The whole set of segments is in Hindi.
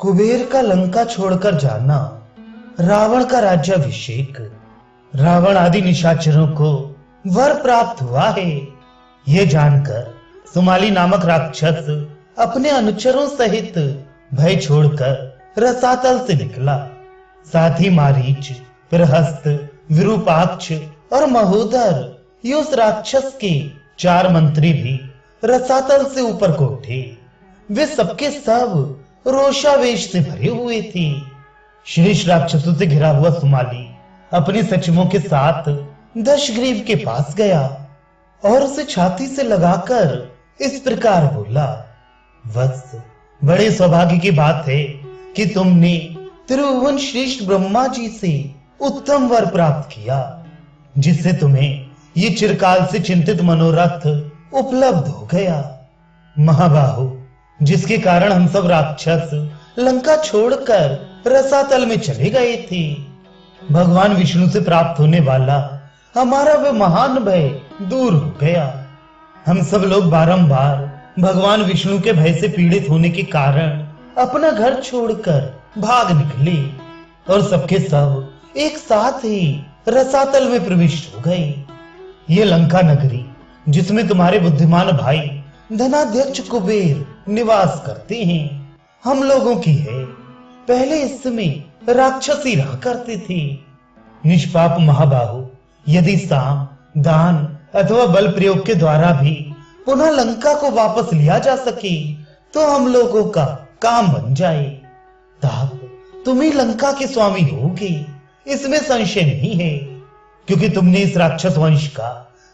कुबेर का लंका छोड़कर जाना, रावण का राज्याभिषेक, रावण आदि निशाचरों को वर प्राप्त हुआ है। ये जानकर सुमाली नामक राक्षस अपने अनुचरों सहित भय छोड़कर रसातल से निकला। साथ ही मारीच, प्रहस्त, विरूपाक्ष और महोदर ये उस राक्षस के 4 मंत्री भी रसातल से ऊपर को उठे। वे सबके सब रोषावेश से भरे हुए थे। शेष राक्षसों से घिरा हुआ सुमाली अपने सचिवों के साथ दशग्रीव के पास गया और उसे छाती से लगाकर इस प्रकार बोला, वत्स, बड़े सौभाग्य की बात है कि तुमने त्रिभुवन श्रेष्ठ ब्रह्मा जी से उत्तम वर प्राप्त किया, जिससे तुम्हें ये चिरकाल से चिंतित मनोरथ उपलब्ध हो गया। महाबाहु, जिसके कारण हम सब राक्षस लंका छोड़कर रसातल में चले गए थे, भगवान विष्णु से प्राप्त होने वाला हमारा वह महान भय दूर हो गया। हम सब लोग बारंबार भगवान विष्णु के भय से पीड़ित होने के कारण अपना घर छोड़कर भाग निकले और सबके सब एक साथ ही रसातल में प्रविष्ट हो गए। ये लंका नगरी, जिसमें तुम्हारे बुद्धिमान भाई धनाध्यक्ष कुबेर निवास करते हैं, हम लोगों की है। पहले इसमें राक्षस ही रहा करते थे। निष्पाप महाबाहु, यदि साम, दान अथवा बल प्रयोग के द्वारा भी पुनः लंका को वापस लिया जा सके तो हम लोगों का काम बन जाए। ताप, तुम ही लंका के स्वामी होगे, इसमें संशय नहीं है, क्योंकि तुमने इस राक्षस वंश का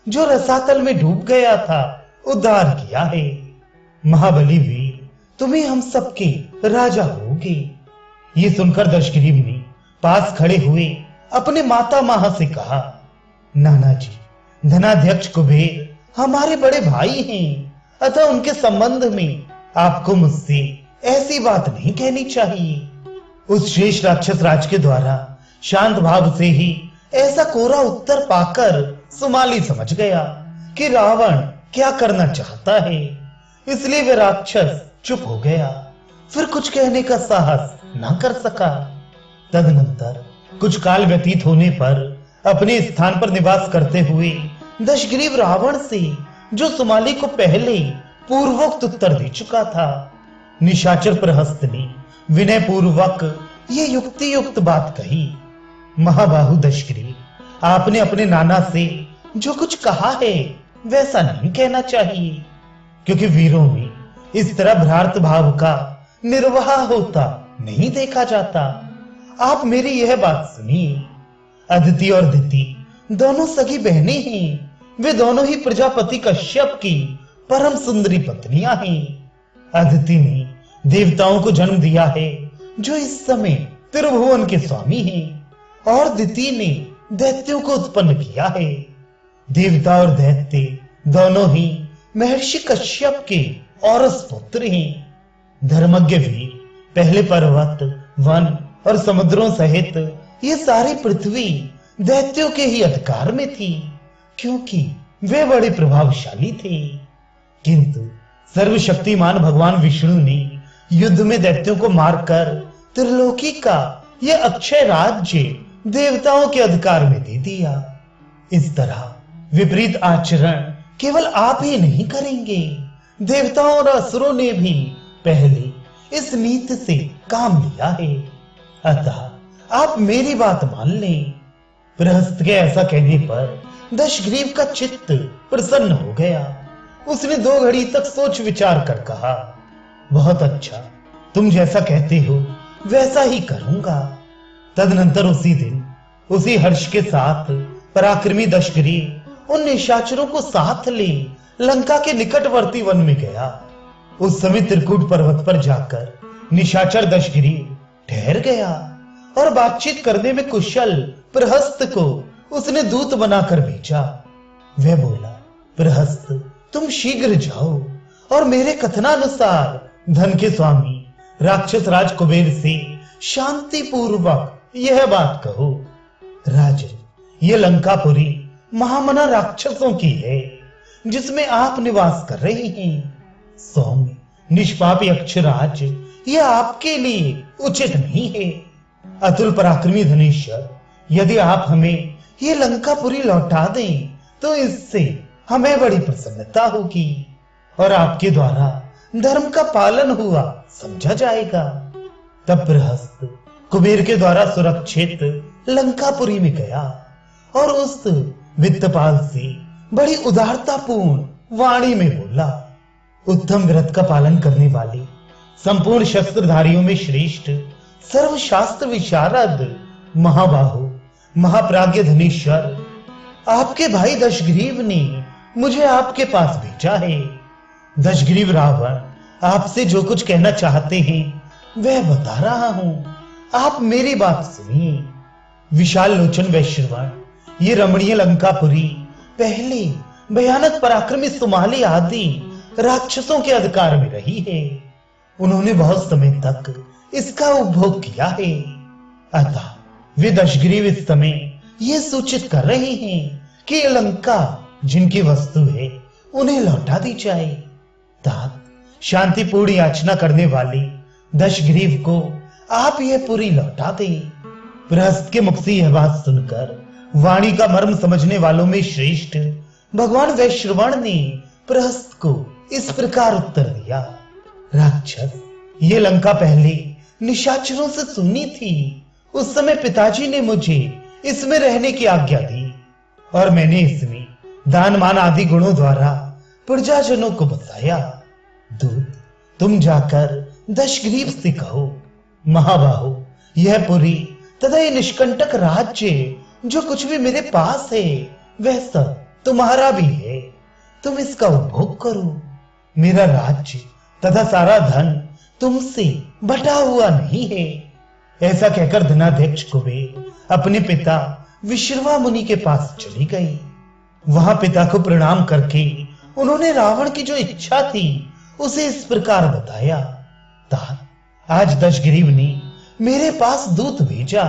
जो रसातल में डूब गया था उद्धार किया है। महाबली वीर, तुम्हें हम सबके राजा होगे। ये सुनकर दशग्रीव ने पास खड़े हुए अपने माता माह से कहा, नाना जी, धनाध्यक्ष कुबेर हमारे बड़े भाई हैं, अतः उनके संबंध में आपको मुझसे ऐसी बात नहीं कहनी चाहिए। उस शेष राक्षस राज के द्वारा शांत भाव से ही ऐसा कोरा उत्तर पाकर सुमाली समझ गया कि रावण क्या करना चाहता है, इसलिए वह राक्षस चुप हो गया, फिर कुछ कहने का साहस ना कर सका। तदनंतर कुछ काल व्यतीत होने पर अपने स्थान पर निवास करते हुए दशग्रीव रावण से, जो सुमाली को पहले पूर्वोक्त उत्तर दे चुका था, निशाचर प्रहस्त ने विनय पूर्वक ये युक्ति युक्त बात कही। महाबाहु दशग्रीव, आपने अपने नाना से जो कुछ कहा है वैसा नहीं कहना चाहिए, क्योंकि वीरों में इस तरह भ्रार्त भाव का निर्वाह होता नहीं देखा जाता। आप मेरी यह बात सुनिए। अदिति और दिति दोनों सगी बहनें हैं। वे दोनों ही प्रजापति कश्यप की परम सुंदरी पत्नियां हैं। अदिति ने देवताओं को जन्म दिया है, जो इस समय त्रिभुवन के स्वामी हैं, और दिति ने दैत्यों को उत्पन्न किया है। देवता और दैत्य दोनों ही महर्षि कश्यप के औरस पुत्र हैं। धर्मज्ञ वीर, पहले पर्वत, वन और समुद्रों सहित ये सारी पृथ्वी दैत्यों के ही अधिकार में थी, क्योंकि वे बड़े प्रभावशाली थे। किंतु सर्वशक्तिमान भगवान विष्णु ने युद्ध में दैत्यों को मारकर त्रिलोकी का यह अक्षय राज्य देवताओं के अधिकार में दे दिया। इस तरह विपरीत आचरण केवल आप ही नहीं करेंगे, देवताओं और असुरों ने भी पहले इस नीति से काम लिया है। अतः आप मेरी बात मान लें। प्रहस्त के ऐसा कहने पर दशग्रीव का चित्त प्रसन्न हो गया। उसने 2 घड़ी तक सोच विचार कर कहा, बहुत अच्छा, तुम जैसा कहते हो वैसा ही करूंगा। तदनंतर उसी दिन उसी हर्ष के साथ पराक्रमी दशग्रीव उन निशाचरों को साथ ले लंका के निकटवर्ती वन में गया। उस समय त्रिकूट पर्वत पर जाकर निशाचर दशग्रीव ठहर गया और बातचीत करने में कुशल प्रहस्त को उसने दूत बनाकर भेजा। वह बोला, प्रहस्त, तुम शीघ्र जाओ और मेरे कथनानुसार धन के स्वामी राक्षस राज कुबेर से शांति पूर्वक यह बात कहो, राजन, ये लंकापुरी महामना राक्षसों की है, जिसमें आप निवास कर रहे हैं। सौम्य निष्पाप यक्षराज यह आपके लिए उचित नहीं है। अतुल पराक्रमी धनेश्वर, यदि आप हमें ये लंकापुरी लौटा दें तो इससे हमें बड़ी प्रसन्नता होगी और आपके द्वारा धर्म का पालन हुआ समझा जाएगा। तब प्रहस्त कुबेर के द्वारा सुरक्षित लंकापुरी में गया और उस वित्तपाल से बड़ी उदारतापूर्ण वाणी में बोला। उत्तम व्रत का पालन करने वाले, संपूर्ण शस्त्रधारियों में श्रेष्ठ, सर्वशास्त्र विशारद, महाबाहु, महाप्राज्ञ धनेश्वर, आपके भाई दशग्रीव ने मुझे आपके पास भेजा है। दशग्रीव रावण आपसे जो कुछ कहना चाहते हैं वह बता रहा हूं, आप मेरी बात सुनिए। विशाल लोचन वैश्रवण, ये रमणीय लंकापुरी पहले भयानक पराक्रमी सुमाली आदि राक्षसों के अधिकार में रही है। उन्होंने बहुत समय तक इसका उपभोग किया है। अतः वे दशग्रीव इस समय ये सूचित कर रहे हैं कि लंका जिनकी वस्तु है उन्हें लौटा दी जाए। तात शांतिपूर्ण याचना करने वाले दशग्रीव को आप यह पुरी लौटा दें। प्रहस्त के मुख से यह बात सुनकर वाणी का मर्म समझने वालों में श्रेष्ठ भगवान वैश्रवण ने प्रहस्त को इस प्रकार उत्तर दिया। राक्षस, ये लंका पहले निशाचरों से सुनी थी। उस समय पिताजी ने मुझे इसमें रहने की आज्ञा दी और मैंने इसमें दान मान आदि गुणों द्वारा प्रजाजनों को बसाया। दूत, तुम जाकर दशग्रीव से कहो, महाबाहु, यह पुरी तथा ये निष्कंटक राज्य जो कुछ भी मेरे पास है वह सब तुम्हारा भी है। तुम इसका उपभोग करो। मेरा राज्य तथा सारा धन तुमसे बटा हुआ नहीं है। ऐसा कहकर धनाध्यक्ष कुबेर अपने पिता विश्रवा मुनि के पास चली गई। वहां पिता को प्रणाम करके उन्होंने रावण की जो इच्छा थी उसे इस प्रकार बताया। तात, आज दशग्रीव ने मेरे पास दूत भेजा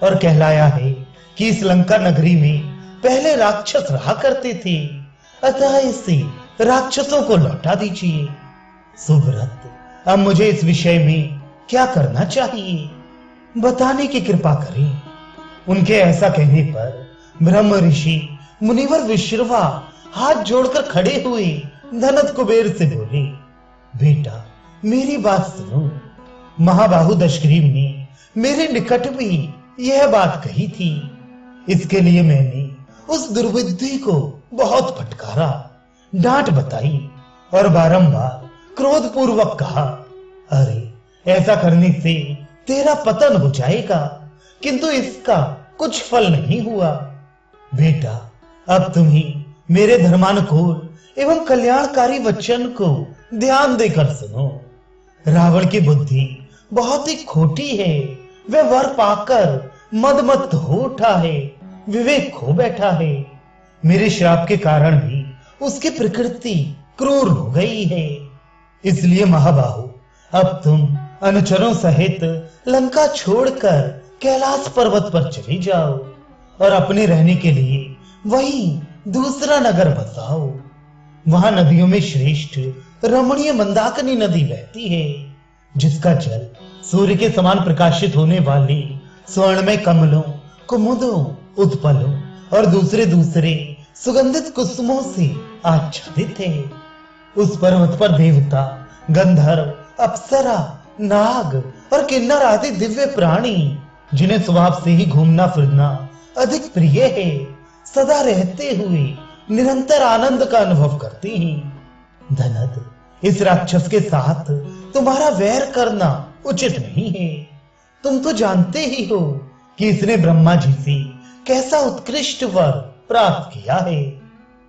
और कहलाया है कि इस लंका नगरी में पहले राक्षस रहा करते थे, अतः इसे राक्षसों को लौटा दीजिए। सुव्रत, अब मुझे इस विषय में क्या करना चाहिए बताने की कृपा करें। उनके ऐसा कहने पर ब्रह्म ऋषि मुनिवर विश्रवा हाथ जोड़कर खड़े हुए धनत कुबेर से बोले, बेटा मेरी बात सुनो। महाबाहु दशग्रीव ने मेरे निकट भी यह बात कही थी। इसके लिए मैंने उस दुर्बुद्धि को बहुत फटकारा, डांट बताई और बारंबार क्रोध पूर्वक कहा, अरे ऐसा करने से तेरा पतन हो जाएगा, किंतु इसका कुछ फल नहीं हुआ। बेटा, अब तुम्हें मेरे धर्मानुकूल एवं कल्याणकारी वचन को ध्यान देकर सुनो। रावण की बुद्धि बहुत ही खोटी है। वह वर पाकर मदमत्त हो उठा है, विवेक खो बैठा है। मेरे श्राप के कारण भी उसकी प्रकृति क्रूर हो गई है। इसलिए महाबाहु, अब तुम अनुचरों सहित लंका छोड़कर कैलाश पर्वत पर चली जाओ और अपने रहने के लिए वहीं दूसरा नगर बसाओ। वहां नदियों में श्रेष्ठ रमणीय मंदाकिनी नदी बहती है, जिसका जल सूर्य के समान प्रकाशित होने वाले स्वर्णमय कमलों, कुमुदों, उत्पलों और दूसरे दूसरे सुगंधित कुसुमों से आच्छादित है। उस पर्वत पर देवता, गंधर्व, अप्सरा, नाग और किन्नर आदि दिव्य प्राणी, जिन्हें स्वभाव से ही घूमना फिरना अधिक प्रिय है, सदा रहते हुए निरंतर आनंद का अनुभव करते हैं। धनद, इस राक्षस के साथ तुम्हारा वैर करना उचित नहीं है। तुम तो जानते ही हो कि इसने ब्रह्मा जी से कैसा उत्कृष्ट वर प्राप्त किया है।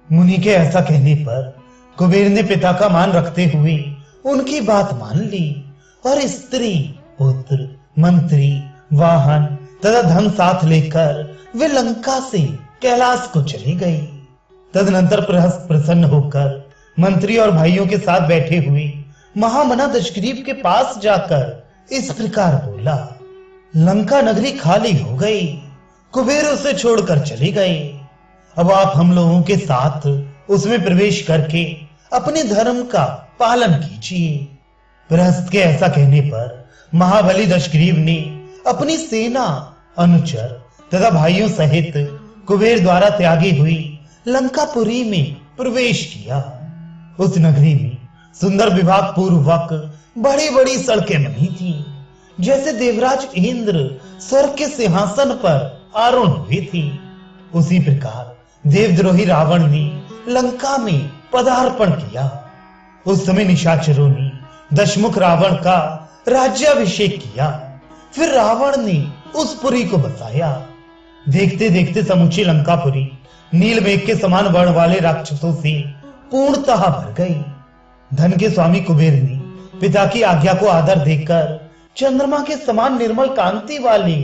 मुनि के ऐसा कहने पर कुबेर ने पिता का मान रखते हुए उनकी बात मान ली और स्त्री, पुत्र, मंत्री, वाहन तथा धन साथ लेकर वे लंका से कैलाश को चली गई। तदनंतर प्रहस्त प्रसन्न होकर मंत्री और भाइयों के साथ बैठे हुए महामना दशग्रीव के पास जाकर इस प्रकार बोला, लंका नगरी खाली हो गई, कुबेर उसे छोड़कर चले गए। अब आप हम लोगों के साथ उसमें प्रवेश करके अपने धर्म का पालन कीजिए। प्रहस्त के ऐसा कहने पर महाबली दशग्रीव ने अपनी सेना, अनुचर तथा भाइयों सहित कुबेर द्वारा त्यागी हुई लंकापुरी में प्रवेश किया। उस नगरी में सुंदर विभाग पूर्वक बड़ी बड़ी सड़कें बनी थी, जैसे देवराज इंद्र स्वर्ग के सिंहासन पर आरूढ़ हुए थे। उसी प्रकार देवद्रोही रावण ने लंका में पदार्पण किया। उस समय निशाचरों ने दशमुख रावण का राज्याभिषेक किया। फिर रावण ने उस पुरी को बसाया। देखते देखते समूची लंकापुरी नीलमेघ के समान वर्ण वाले राक्षसों से पूर्णतः भर गई। धन के स्वामी कुबेर ने पिता की आज्ञा को आदर देकर चंद्रमा के समान निर्मल कांति वाले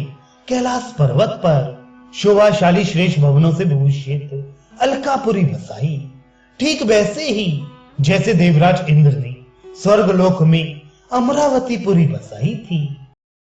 कैलाश पर्वत पर शोभाशाली श्रेष्ठ भवनों से विभूषित अलकापुरी बसाई। ठीक वैसे ही जैसे देवराज इंद्र ने स्वर्गलोक में अमरावतीपुरी बसाई थी।